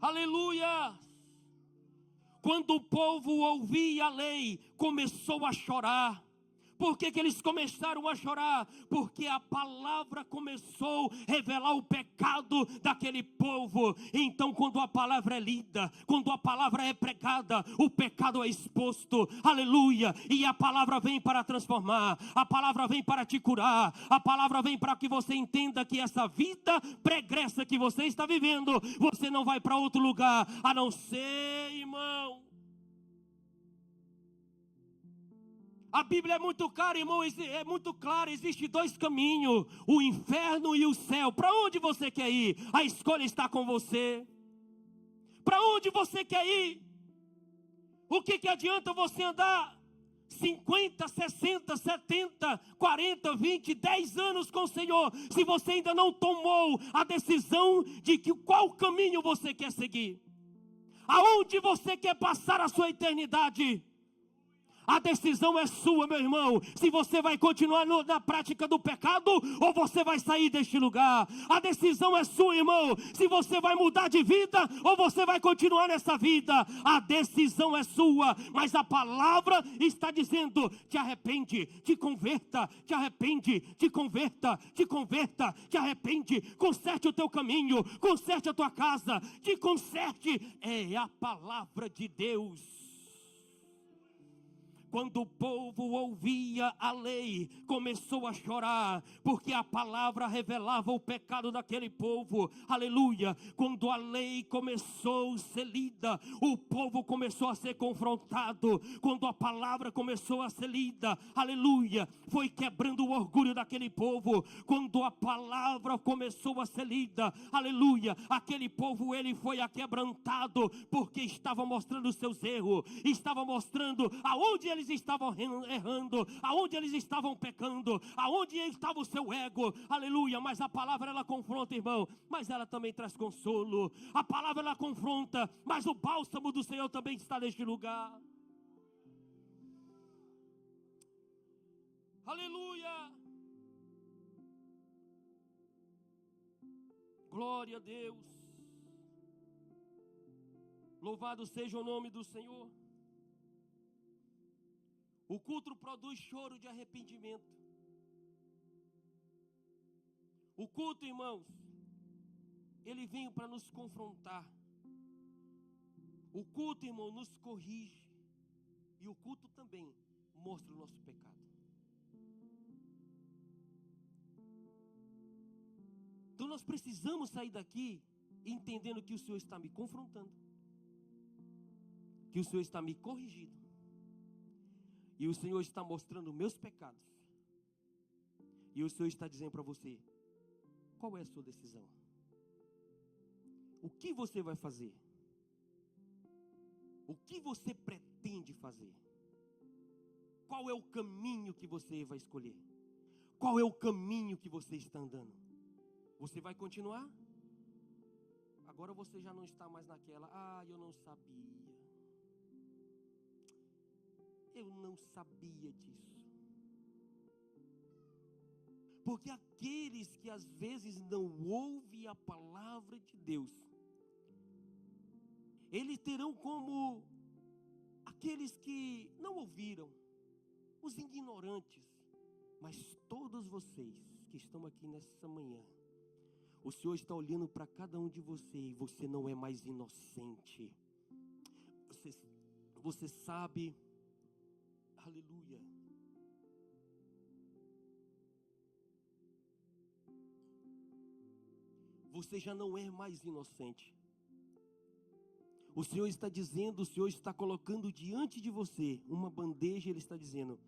Aleluia! Quando o povo ouvia a lei, começou a chorar. Por que eles começaram a chorar? Porque a palavra começou a revelar o pecado daquele povo. Então quando a palavra é lida, quando a palavra é pregada, o pecado é exposto, aleluia, e a palavra vem para transformar, a palavra vem para te curar, a palavra vem para que você entenda que essa vida pregressa que você está vivendo, você não vai para outro lugar, a não ser, irmão. A Bíblia é muito clara, irmão, é muito clara, existe dois caminhos, o inferno e o céu. Para onde você quer ir? A escolha está com você. Para onde você quer ir? O que adianta você andar 50, 60, 70, 40, 20, 10 anos com o Senhor, se você ainda não tomou a decisão de qual caminho você quer seguir? Aonde você quer passar a sua eternidade? A decisão é sua, meu irmão. Se você vai continuar na prática do pecado ou você vai sair deste lugar. A decisão é sua, irmão. Se você vai mudar de vida ou você vai continuar nessa vida. A decisão é sua. Mas a palavra está dizendo: te arrepende, te converta, te arrepende, te converta, te converta, te arrepende. Conserte o teu caminho, conserte a tua casa, te conserte. É a palavra de Deus. Quando o povo ouvia a lei, começou a chorar, porque a palavra revelava o pecado daquele povo. Aleluia! Quando a lei começou a ser lida, o povo começou a ser confrontado. Quando a palavra começou a ser lida, aleluia, foi quebrando o orgulho daquele povo. Quando a palavra começou a ser lida, aleluia, aquele povo, ele foi aquebrantado, porque estava mostrando os seus erros, estava mostrando aonde eles estavam errando, aonde eles estavam pecando, aonde estava o seu ego, aleluia. Mas a palavra, ela confronta, irmão, mas ela também traz consolo. A palavra, ela confronta, mas o bálsamo do Senhor também está neste lugar. Aleluia, glória a Deus, louvado seja o nome do Senhor. O culto produz choro de arrependimento. O culto, irmãos, ele vem para nos confrontar. O culto, irmão, nos corrige. E o culto também mostra o nosso pecado. Então nós precisamos sair daqui entendendo que o Senhor está me confrontando, que o Senhor está me corrigindo, e o Senhor está mostrando meus pecados. E o Senhor está dizendo para você: qual é a sua decisão? O que você vai fazer? O que você pretende fazer? Qual é o caminho que você vai escolher? Qual é o caminho que você está andando? Você vai continuar? Agora você já não está mais naquela: eu não sabia. Eu não sabia disso. Porque aqueles que às vezes não ouvem a palavra de Deus, eles terão como aqueles que não ouviram, os ignorantes. Mas todos vocês que estão aqui nessa manhã, o Senhor está olhando para cada um de vocês, e você não é mais inocente. Você sabe, aleluia, você já não é mais inocente. O Senhor está dizendo, o Senhor está colocando diante de você uma bandeja. Ele está dizendo: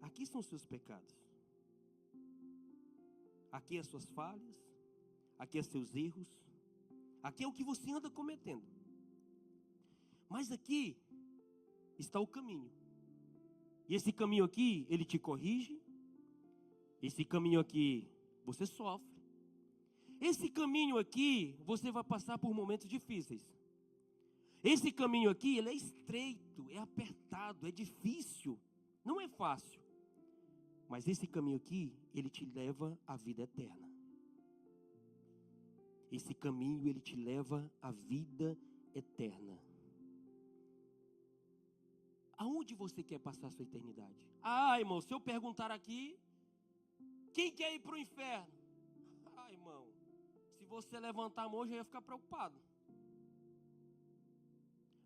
aqui são os seus pecados, aqui as suas falhas, aqui é seus erros, aqui é o que você anda cometendo. Mas aqui está o caminho. E esse caminho aqui, ele te corrige. Esse caminho aqui, você sofre. Esse caminho aqui, você vai passar por momentos difíceis. Esse caminho aqui, ele é estreito, é apertado, é difícil, não é fácil. Mas esse caminho aqui, ele te leva à vida eterna. Esse caminho, ele te leva à vida eterna. Aonde você quer passar a sua eternidade? Irmão, se eu perguntar aqui, quem quer ir para o inferno? Irmão, se você levantar a mão, eu já ia ficar preocupado.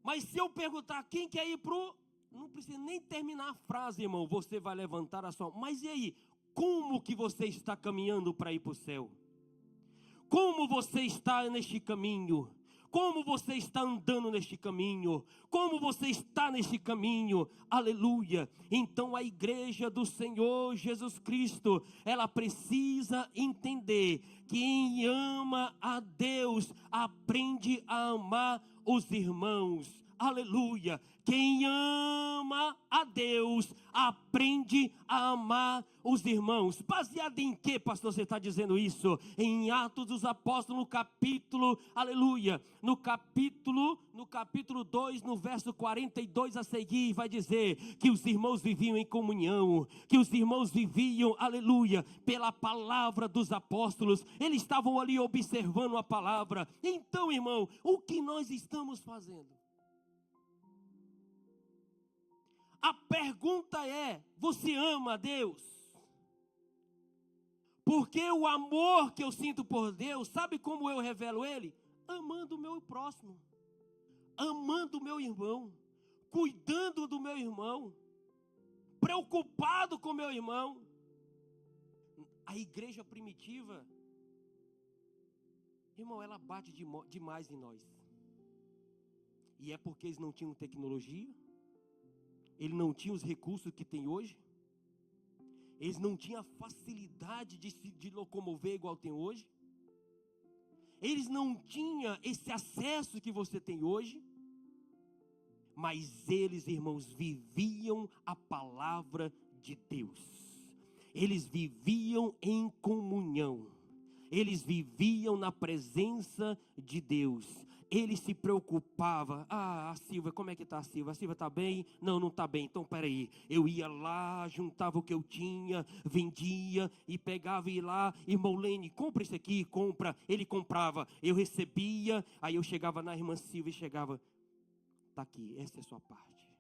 Mas se eu perguntar quem quer ir para o... Não precisa nem terminar a frase, irmão. Você vai levantar a sua... Mas e aí? Como que você está caminhando para ir para o céu? Como você está neste caminho? Como você está andando neste caminho? Como você está neste caminho? Aleluia! Então a igreja do Senhor Jesus Cristo, ela precisa entender que quem ama a Deus aprende a amar os irmãos. Aleluia! Quem ama a Deus aprende a amar os irmãos. Baseado em que, pastor, você está dizendo isso? Em Atos dos Apóstolos, no capítulo, aleluia, no capítulo 2, no verso 42 a seguir, vai dizer que os irmãos viviam em comunhão, que os irmãos viviam, aleluia, pela palavra dos apóstolos. Eles estavam ali observando a palavra. Então, irmão, o que nós estamos fazendo? A pergunta é: você ama a Deus? Porque o amor que eu sinto por Deus, sabe como eu revelo ele? Amando o meu próximo, amando o meu irmão, cuidando do meu irmão, preocupado com o meu irmão. A igreja primitiva, irmão, ela bate demais em nós. E é porque eles não tinham tecnologia, eles não tinham os recursos que tem hoje, eles não tinham a facilidade de locomover igual tem hoje, eles não tinham esse acesso que você tem hoje, mas eles, irmãos, viviam a palavra de Deus, eles viviam em comunhão, eles viviam na presença de Deus. Ele se preocupava. A Silvia, como é que está a Silvia? A Silvia está bem? Não, não está bem. Então, peraí. Eu ia lá, juntava o que eu tinha, vendia e pegava e ia lá. Irmão Lene, compra isso aqui, compra. Ele comprava, eu recebia. Aí eu chegava na irmã Silvia e chegava. Está aqui, essa é a sua parte.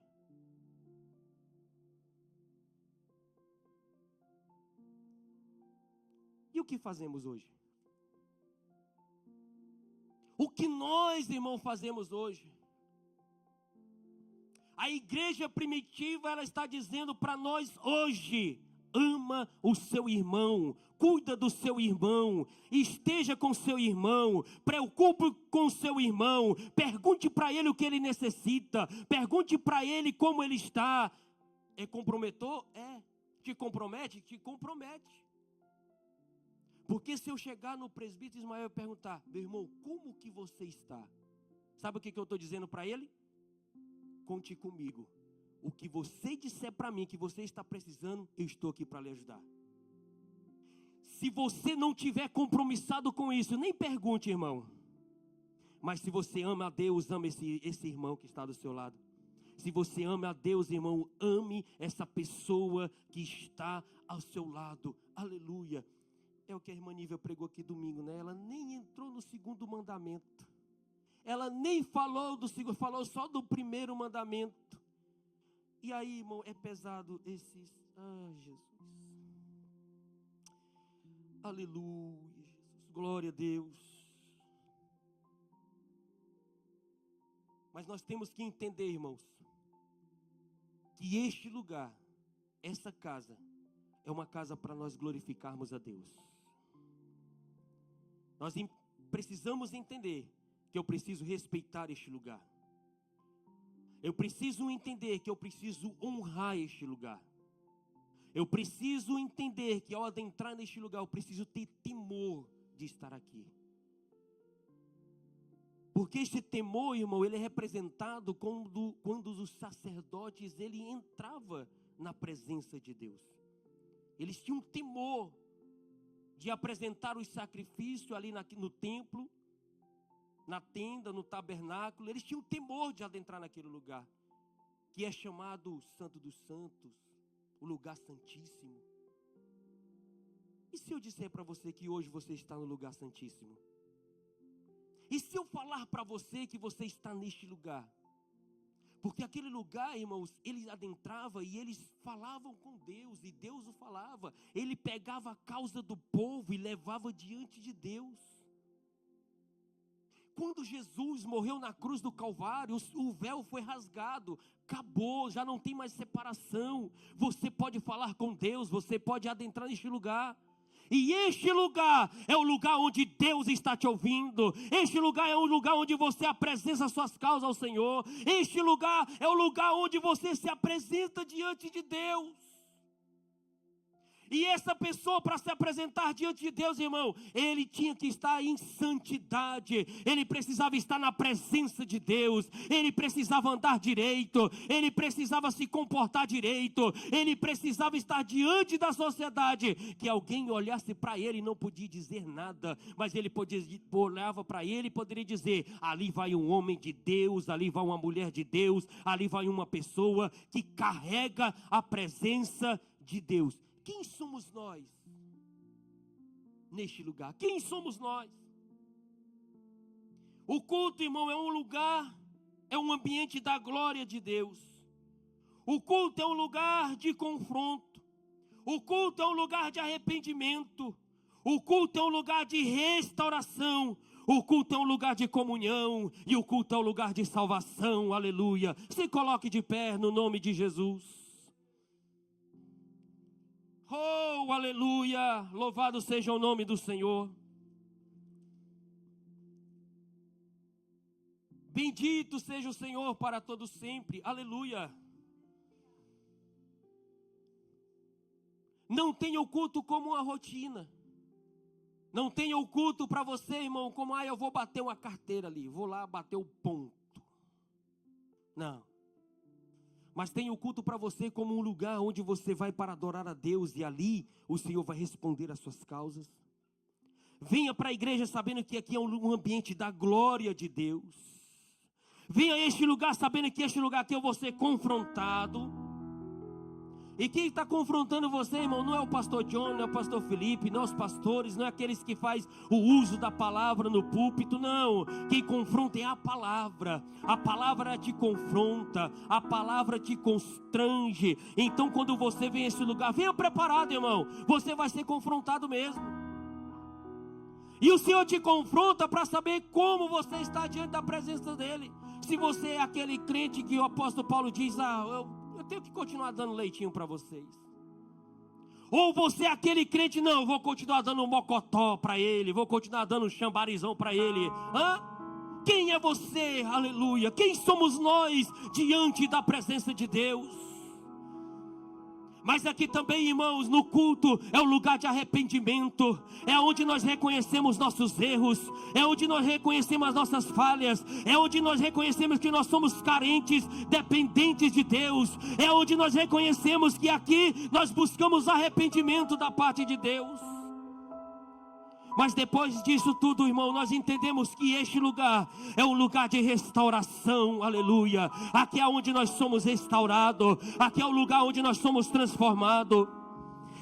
E o que fazemos hoje? O que nós, irmão, fazemos hoje? A igreja primitiva, ela está dizendo para nós hoje: ama o seu irmão, cuida do seu irmão, esteja com seu irmão, preocupe com o seu irmão, pergunte para ele o que ele necessita, pergunte para ele como ele está. É comprometor? É. Te compromete? Te compromete. Porque se eu chegar no presbítero Ismael e perguntar: meu irmão, como que você está? Sabe o que eu estou dizendo para ele? Conte comigo. O que você disser para mim que você está precisando, eu estou aqui para lhe ajudar. Se você não tiver compromissado com isso, nem pergunte, irmão. Mas se você ama a Deus, ama esse irmão que está do seu lado. Se você ama a Deus, irmão, ame essa pessoa que está ao seu lado. Aleluia. É o que a irmã Nívia pregou aqui domingo, né? Ela nem entrou no segundo mandamento. Ela nem falou do segundo, falou só do primeiro mandamento. E aí, irmão, é pesado esses... Ah, Jesus. Aleluia, Jesus. Glória a Deus. Mas nós temos que entender, irmãos, que este lugar, essa casa, é uma casa para nós glorificarmos a Deus. Nós precisamos entender que eu preciso respeitar este lugar. Eu preciso entender que eu preciso honrar este lugar. Eu preciso entender que ao adentrar neste lugar, eu preciso ter temor de estar aqui. Porque este temor, irmão, ele é representado quando os sacerdotes, ele entrava na presença de Deus. Eles tinham temor de apresentar os sacrifícios ali no templo, na tenda, no tabernáculo. Eles tinham temor de adentrar naquele lugar, que é chamado Santo dos Santos, o lugar santíssimo. E se eu disser para você que hoje você está no lugar santíssimo? E se eu falar para você que você está neste lugar? Porque aquele lugar, irmãos, eles adentravam e eles falavam com Deus, e Deus o falava. Ele pegava a causa do povo e levava diante de Deus. Quando Jesus morreu na cruz do Calvário, o véu foi rasgado, acabou, já não tem mais separação. Você pode falar com Deus, você pode adentrar neste lugar. E este lugar é o lugar onde Deus está te ouvindo. Este lugar é o lugar onde você apresenta suas causas ao Senhor. Este lugar é o lugar onde você se apresenta diante de Deus. E essa pessoa, para se apresentar diante de Deus, irmão, ele tinha que estar em santidade, ele precisava estar na presença de Deus, ele precisava andar direito, ele precisava se comportar direito, ele precisava estar diante da sociedade, que alguém olhasse para ele e não podia dizer nada, mas ele olhava para ele e poderia dizer: ali vai um homem de Deus, ali vai uma mulher de Deus, ali vai uma pessoa que carrega a presença de Deus. Quem somos nós neste lugar? Quem somos nós? O culto, irmão, é um lugar, é um ambiente da glória de Deus. O culto é um lugar de confronto. O culto é um lugar de arrependimento. O culto é um lugar de restauração. O culto é um lugar de comunhão. E o culto é um lugar de salvação. Aleluia. Se coloque de pé no nome de Jesus. Oh, aleluia, louvado seja o nome do Senhor. Bendito seja o Senhor para todo sempre, aleluia. Não tenha o culto como uma rotina. Não tenha o culto para você, irmão, como eu vou bater uma carteira ali, vou lá bater o ponto. Não. Mas tem o culto para você como um lugar onde você vai para adorar a Deus e ali o Senhor vai responder às suas causas. Venha para a igreja sabendo que aqui é um ambiente da glória de Deus. Venha a este lugar sabendo que este lugar aqui eu vou ser confrontado. E quem está confrontando você, irmão, não é o pastor John, não é o pastor Felipe, não é os pastores, não é aqueles que faz o uso da palavra no púlpito, não. Quem confronta é a palavra te confronta, a palavra te constrange. Então quando você vem a esse lugar, venha preparado, irmão, você vai ser confrontado mesmo. E o Senhor te confronta para saber como você está diante da presença dEle. Se você é aquele crente que o apóstolo Paulo diz: eu tenho que continuar dando leitinho para vocês. Ou você é aquele crente: não, eu vou continuar dando um mocotó para ele, vou continuar dando um chambarizão para ele. Quem é você? Aleluia. Quem somos nós diante da presença de Deus? Mas aqui também, irmãos, no culto é um lugar de arrependimento, é onde nós reconhecemos nossos erros, é onde nós reconhecemos as nossas falhas, é onde nós reconhecemos que nós somos carentes, dependentes de Deus, é onde nós reconhecemos que aqui nós buscamos arrependimento da parte de Deus. Mas depois disso tudo, irmão, nós entendemos que este lugar é um lugar de restauração, aleluia. Aqui é onde nós somos restaurados, aqui é o lugar onde nós somos transformados.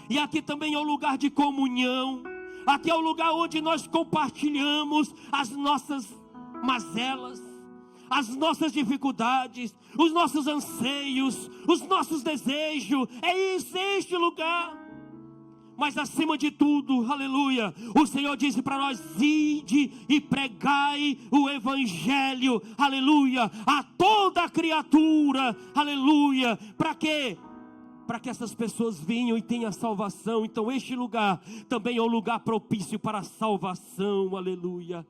E aqui também é um lugar de comunhão, aqui é o lugar onde nós compartilhamos as nossas mazelas, as nossas dificuldades, os nossos anseios, os nossos desejos. É este lugar. Mas acima de tudo, aleluia, o Senhor disse para nós: ide e pregai o evangelho, aleluia, a toda criatura, aleluia. Para quê? Para que essas pessoas venham e tenham salvação. Então este lugar também é um lugar propício para a salvação, aleluia.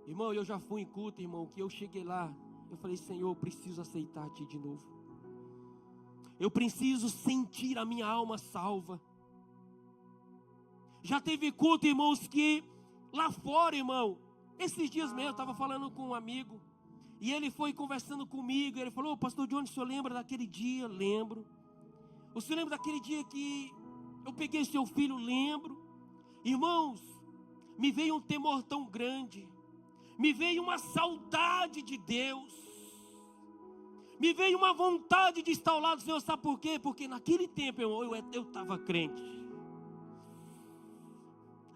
Irmão, eu já fui em culto, irmão, que eu cheguei lá, eu falei: Senhor, eu preciso aceitar Ti de novo. Eu preciso sentir a minha alma salva. Já teve culto, irmãos, que lá fora, irmão, esses dias mesmo eu estava falando com um amigo, e ele foi conversando comigo, e ele falou: pastor Johnny, o senhor lembra daquele dia? Lembro. O senhor lembra daquele dia que eu peguei seu filho? Lembro. Irmãos, me veio um temor tão grande, me veio uma saudade de Deus, me veio uma vontade de estar ao lado do Senhor. Sabe por quê? Porque naquele tempo, irmão, eu estava crente.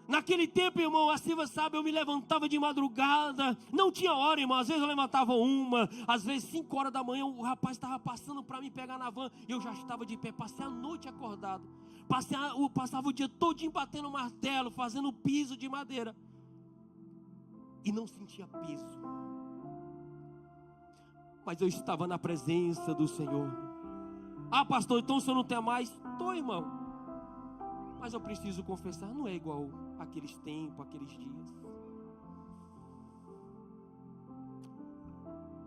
Naquele tempo, irmão, assim você sabe, eu me levantava de madrugada. Não tinha hora, irmão. Às vezes eu levantava 1, às vezes 5 horas da manhã. O rapaz estava passando para me pegar na van. Eu já estava de pé. Passei a noite acordado. Passava o dia todinho batendo martelo, fazendo piso de madeira. E não sentia peso. Mas eu estava na presença do Senhor. Pastor, então o senhor não tem mais? Estou, irmão. Mas eu preciso confessar, não é igual aqueles tempos, aqueles dias.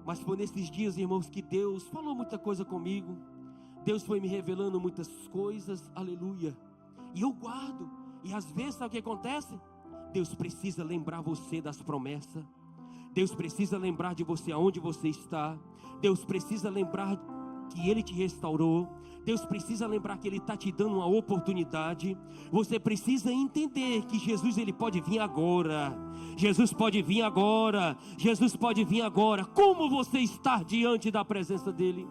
Mas foi nesses dias, irmãos, que Deus falou muita coisa comigo. Deus foi me revelando muitas coisas, aleluia, e eu guardo. E às vezes, sabe o que acontece? Deus precisa lembrar você das promessas. Deus precisa lembrar de você aonde você está. Deus precisa lembrar que Ele te restaurou. Deus precisa lembrar que Ele está te dando uma oportunidade. Você precisa entender que Jesus, Ele pode vir agora. Jesus pode vir agora. Jesus pode vir agora. Como você está diante da presença dEle?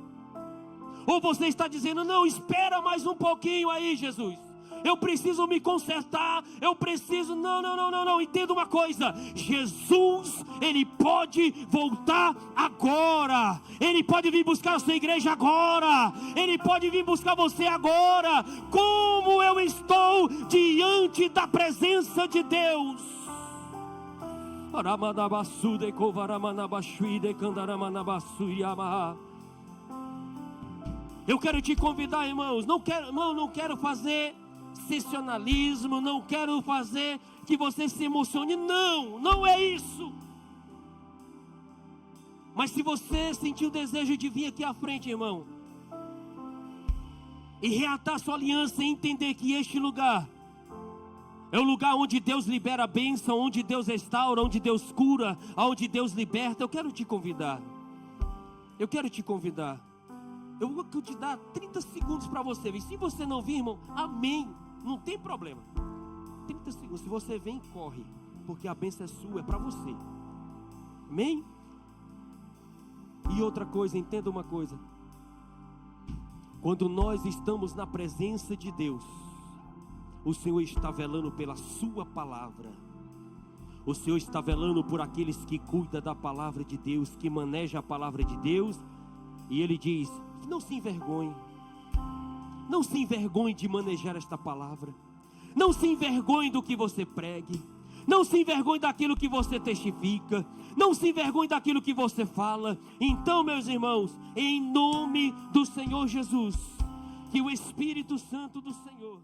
Ou você está dizendo, não, espera mais um pouquinho aí, Jesus. Eu preciso me consertar, eu preciso, não, entenda uma coisa, Jesus, Ele pode voltar agora, Ele pode vir buscar a sua igreja agora, Ele pode vir buscar você agora. Como eu estou diante da presença de Deus. Eu quero te convidar, irmãos, não quero fazer sensacionalismo, não quero fazer que você se emocione, não é isso. Mas se você sentir o desejo de vir aqui à frente, irmão, e reatar sua aliança e entender que este lugar é o lugar onde Deus libera a bênção, onde Deus restaura, onde Deus cura, onde Deus liberta, eu quero te convidar. Eu vou te dar 30 segundos para você vir. Se você não vir, irmão, amém. Não tem problema. 30 segundos. Se você vem, corre. Porque a bênção é sua, é para você. Amém? E outra coisa, entenda uma coisa. Quando nós estamos na presença de Deus, o Senhor está velando pela sua palavra. O Senhor está velando por aqueles que cuidam da palavra de Deus, que manejam a palavra de Deus. E Ele diz, não se envergonhe. Não se envergonhe de manejar esta palavra. Não se envergonhe do que você pregue. Não se envergonhe daquilo que você testifica. Não se envergonhe daquilo que você fala. Então, meus irmãos, em nome do Senhor Jesus, que o Espírito Santo do Senhor